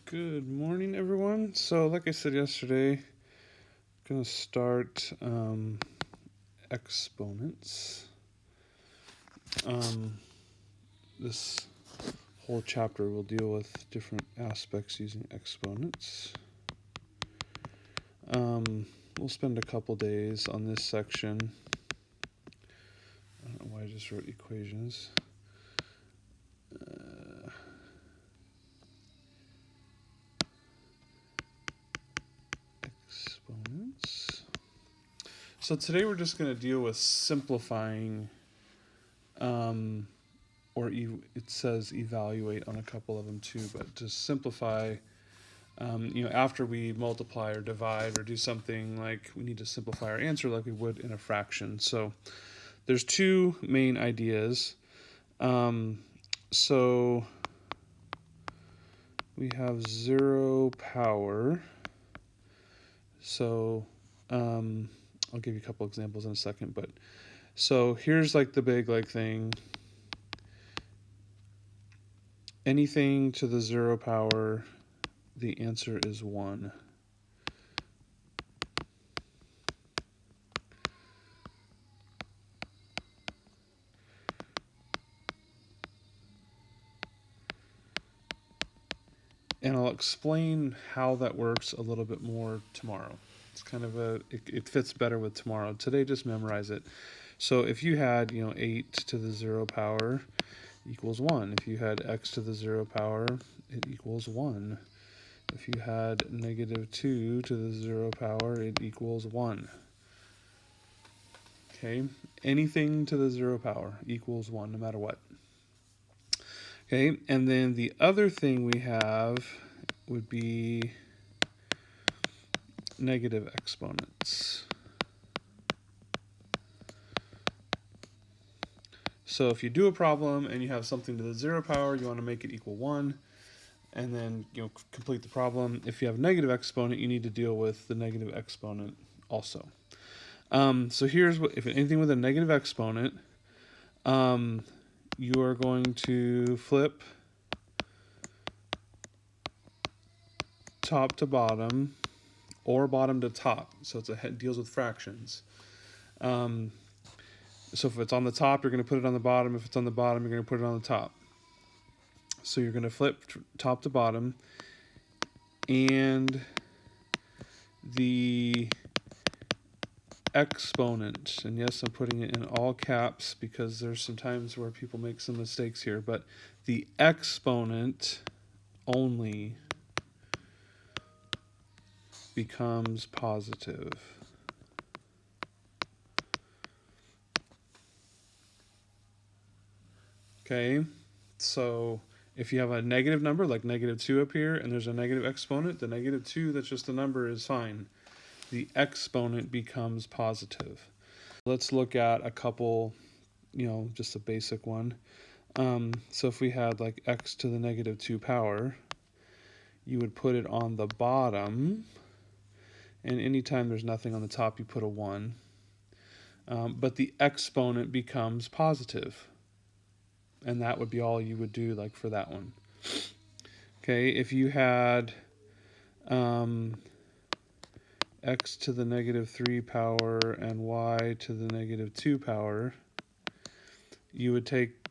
Good morning, everyone. So, like I said yesterday, I'm going to start exponents. This whole chapter will deal with different aspects using exponents. We'll spend a couple days on this section. I don't know why I just wrote equations. Exponents. So today we're just going to deal with simplifying, it says evaluate on a couple of them too, but to simplify, after we multiply or divide or do something, like we need to simplify our answer like we would in a fraction. So there's two main ideas. So we have 0 power. So I'll give you a couple examples in a second, but so here's like the big thing. Anything to the 0 power, the answer is 1. And I'll explain how that works a little bit more tomorrow. It's kind of it fits better with tomorrow. Today, just memorize it. So if you had, 8 to the 0 power equals 1. If you had x to the 0 power, it equals 1. If you had -2 to the 0 power, it equals 1. Okay, anything to the 0 power equals 1 no matter what. Okay, and then the other thing we have would be negative exponents. So if you do a problem and you have something to the 0 power, you want to make it equal 1, and then complete the problem. If you have a negative exponent, you need to deal with the negative exponent also. So here's what, if anything with a negative exponent, you are going to flip top to bottom or bottom to top. So it deals with fractions. So if it's on the top, you're going to put it on the bottom. If it's on the bottom, you're going to put it on the top. So you're going to flip top to bottom, and the exponent, and yes, I'm putting it in all caps because there's some times where people make some mistakes here, but the exponent only becomes positive. Okay, so if you have a negative number like -2 up here and there's a negative exponent, the -2, that's just a number, is fine. The exponent becomes positive. Let's look at a couple, just a basic one. So if we had like x to the -2 power, you would put it on the bottom, and anytime there's nothing on the top, you put a 1. But the exponent becomes positive, and that would be all you would do like for that one. Okay, if you had x to the -3 power and y to the -2 power, you would take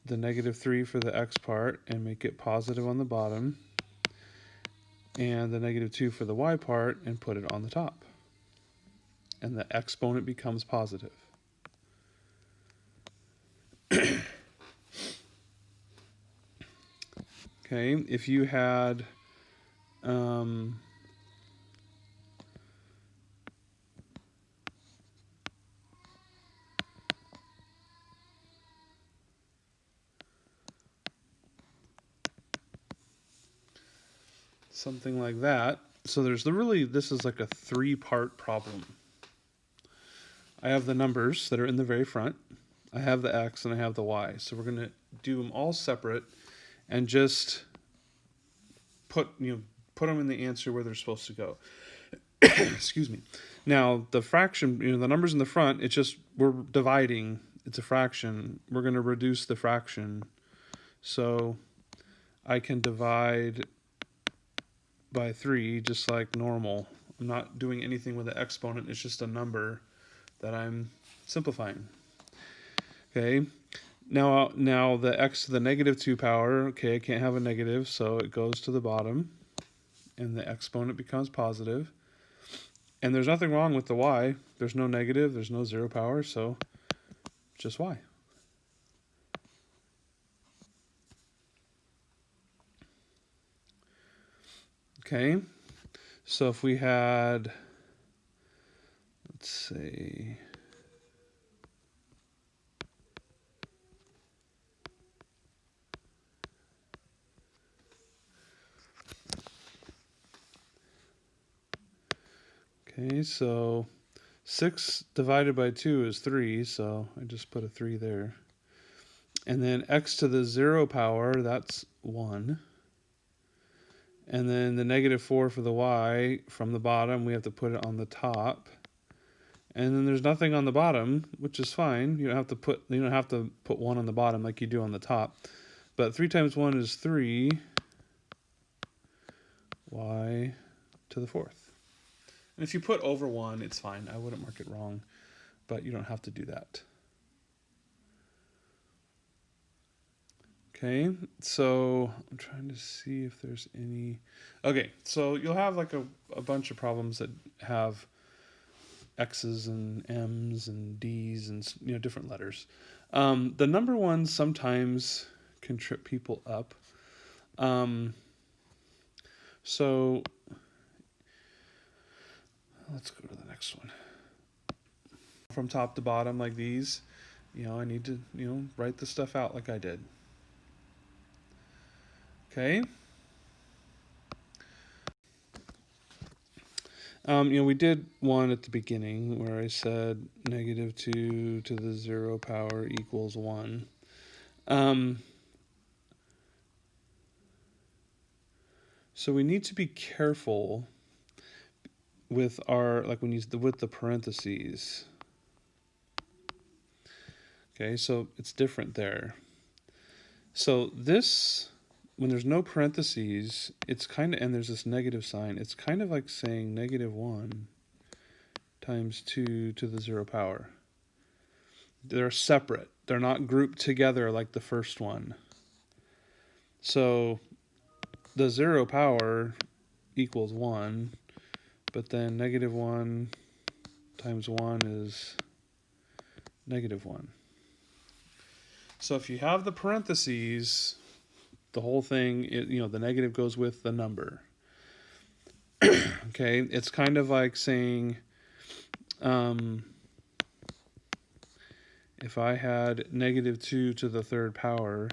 the -3 for the x part and make it positive on the bottom, and the -2 for the y part and put it on the top. And the exponent becomes positive. Okay, if you had something like that. So this is like a 3-part problem. I have the numbers that are in the very front, I have the x, and I have the y. So we're going to do them all separate and just put them in the answer where they're supposed to go. Excuse me. Now the fraction, the numbers in the front, it's just we're dividing. It's a fraction. We're going to reduce the fraction. So I can divide by 3 just like normal. I'm not doing anything with the exponent. It's just a number that I'm simplifying. Okay. Now the x to the negative 2 power, okay, I can't have a negative, so it goes to the bottom, and the exponent becomes positive. And there's nothing wrong with the y. There's no negative, there's no 0 power, so just y. Okay, so if we had, let's say, okay, so 6 divided by 2 is 3, so I just put a 3 there. And then x to the 0 power, that's 1. And then the negative 4 for the y from the bottom, we have to put it on the top. And then there's nothing on the bottom, which is fine. You don't have to put 1 on the bottom like you do on the top. But 3 times 1 is 3, y to the 4th. And if you put over 1, it's fine. I wouldn't mark it wrong, but you don't have to do that. Okay, so I'm trying to see if there's any. Okay, so you'll have like a bunch of problems that have X's and M's and D's and different letters. The number ones sometimes can trip people up. So let's go to the next one. From top to bottom like these, I need to write the stuff out like I did. Okay. We did one at the beginning where I said negative 2 to the 0 power equals 1. So we need to be careful with with the parentheses. Okay, so it's different there. So this, when there's no parentheses, it's kind of, and there's this negative sign, it's kind of like saying negative 1 times 2 to the 0 power. They're separate. They're not grouped together like the first one. So the 0 power equals 1, but then negative 1 times 1 is negative 1. So if you have the parentheses, the whole thing, the negative goes with the number. Okay, it's kind of like saying, if I had negative 2 to the 3rd power,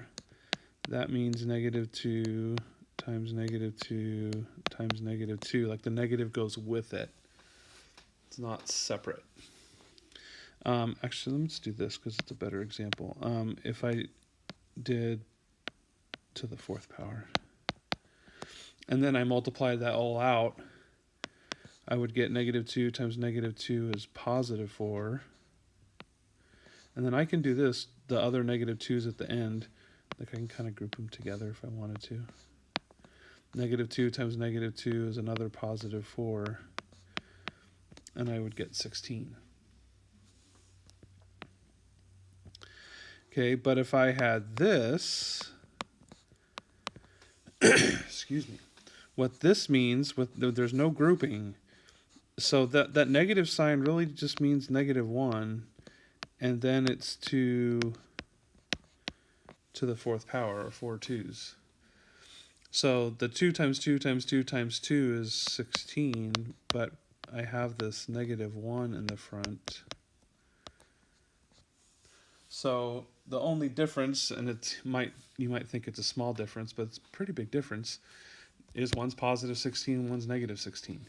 that means negative 2 times negative 2 times negative 2. Like the negative goes with it. It's not separate. Actually, let's do this because it's a better example. If I did to the 4th power, and then I multiplied that all out, I would get negative 2 times negative 2 is positive 4. And then I can do this, the other negative 2's at the end. Like I can kind of group them together if I wanted to. Negative 2 times negative 2 is another positive 4. And I would get 16. Okay, but if I had this, excuse me, what this means, there's no grouping. So that negative sign really just means negative 1, and then it's 2 to the 4th power, or 4 2's. So the 2 times 2 times 2 times 2 is 16, but I have this negative 1 in the front. So the only difference, and you might think it's a small difference, but it's a pretty big difference, is one's positive 16, one's negative 16.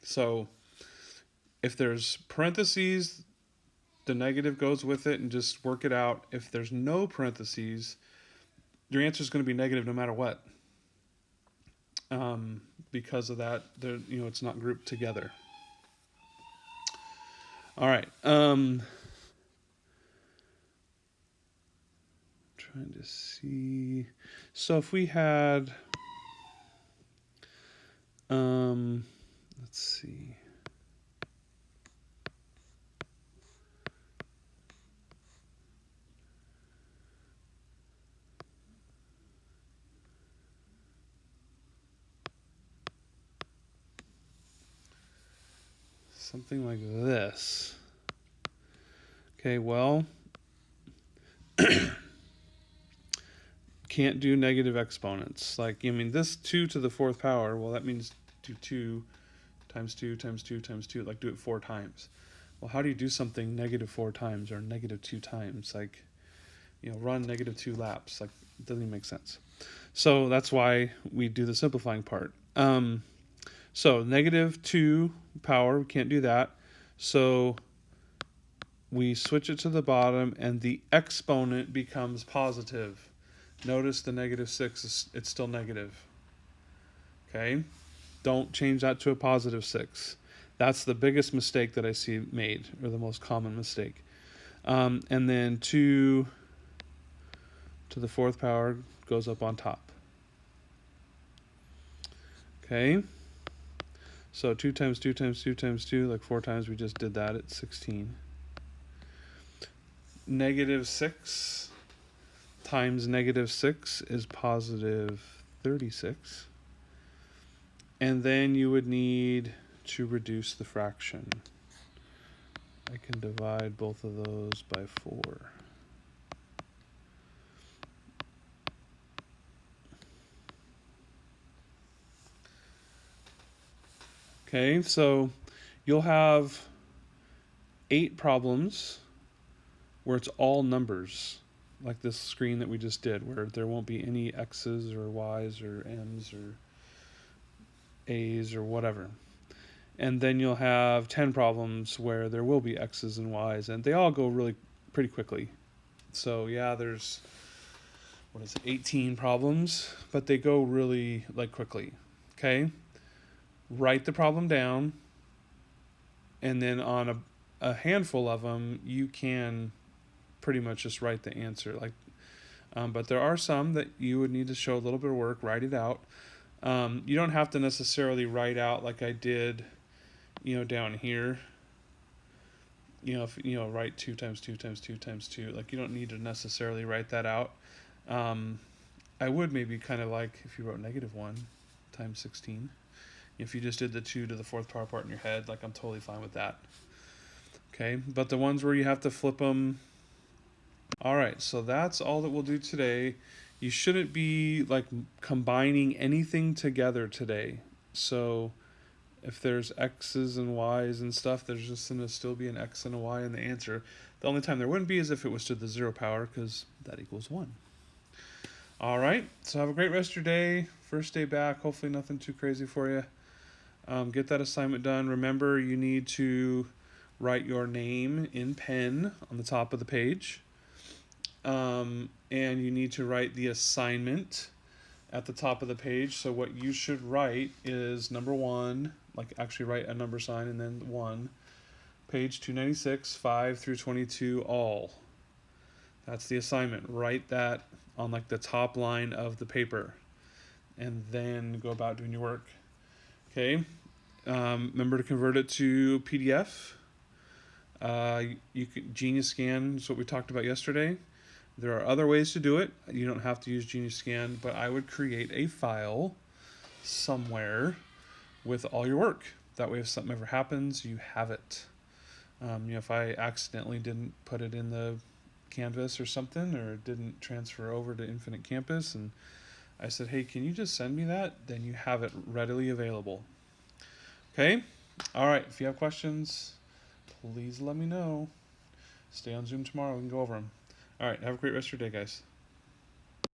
So if there's parentheses, the negative goes with it and just work it out. If there's no parentheses, your answer is going to be negative no matter what. Because of that, it's not grouped together. All right. Trying to see. So if we had Let's see. Something like this. Okay, well, can't do negative exponents. Like, I mean, this 2 to the 4th power, well, that means do 2 times 2 times 2 times 2, like do it 4 times. Well, how do you do something negative 4 times or negative 2 times? Like, run negative 2 laps. Like, it doesn't even make sense. So that's why we do the simplifying part. So negative 2 power, we can't do that. So we switch it to the bottom and the exponent becomes positive. Notice the negative 6, it's still negative. Okay? Don't change that to a positive 6. That's the biggest mistake that I see made, or the most common mistake. And then 2 to the 4th power goes up on top. Okay? So 2 times 2 times 2 times 2, like 4 times we just did that, it's 16. Negative 6 times negative 6 is positive 36. And then you would need to reduce the fraction. I can divide both of those by 4. Okay, so you'll have 8 problems where it's all numbers, like this screen that we just did, where there won't be any X's or Y's or M's or A's or whatever. And then you'll have 10 problems where there will be X's and Y's, and they all go really pretty quickly. So yeah, there's 18 problems, but they go really quickly. Okay, write the problem down, and then on a handful of them you can pretty much just write the answer. But there are some that you would need to show a little bit of work, write it out. You don't have to necessarily write out like I did, down here. If write 2 times 2 times 2 times 2. Like, you don't need to necessarily write that out. I would maybe kind of like if you wrote negative 1 times 16. If you just did the 2 to the 4th power part in your head, like, I'm totally fine with that. Okay, but the ones where you have to flip them. All right, so that's all that we'll do today. You shouldn't be combining anything together today. So if there's X's and Y's and stuff, there's just going to still be an X and a Y in the answer. The only time there wouldn't be is if it was to the 0 power, because that equals 1. All right, so have a great rest of your day. First day back, hopefully nothing too crazy for you. Get that assignment done. Remember, you need to write your name in pen on the top of the page. And you need to write the assignment at the top of the page. So what you should write is number 1, actually write a number sign and then 1, page 296, 5 through 22, all. That's the assignment. Write that on the top line of the paper, and then go about doing your work. Okay. Remember to convert it to PDF. You can Genius Scan is what we talked about yesterday. There are other ways to do it. You don't have to use Genius Scan, but I would create a file somewhere with all your work. That way, if something ever happens, you have it. If I accidentally didn't put it in the Canvas or something, or didn't transfer over to Infinite Campus, and I said, hey, can you just send me that? Then you have it readily available. Okay? All right. If you have questions, please let me know. Stay on Zoom tomorrow. We can go over them. All right. Have a great rest of your day, guys.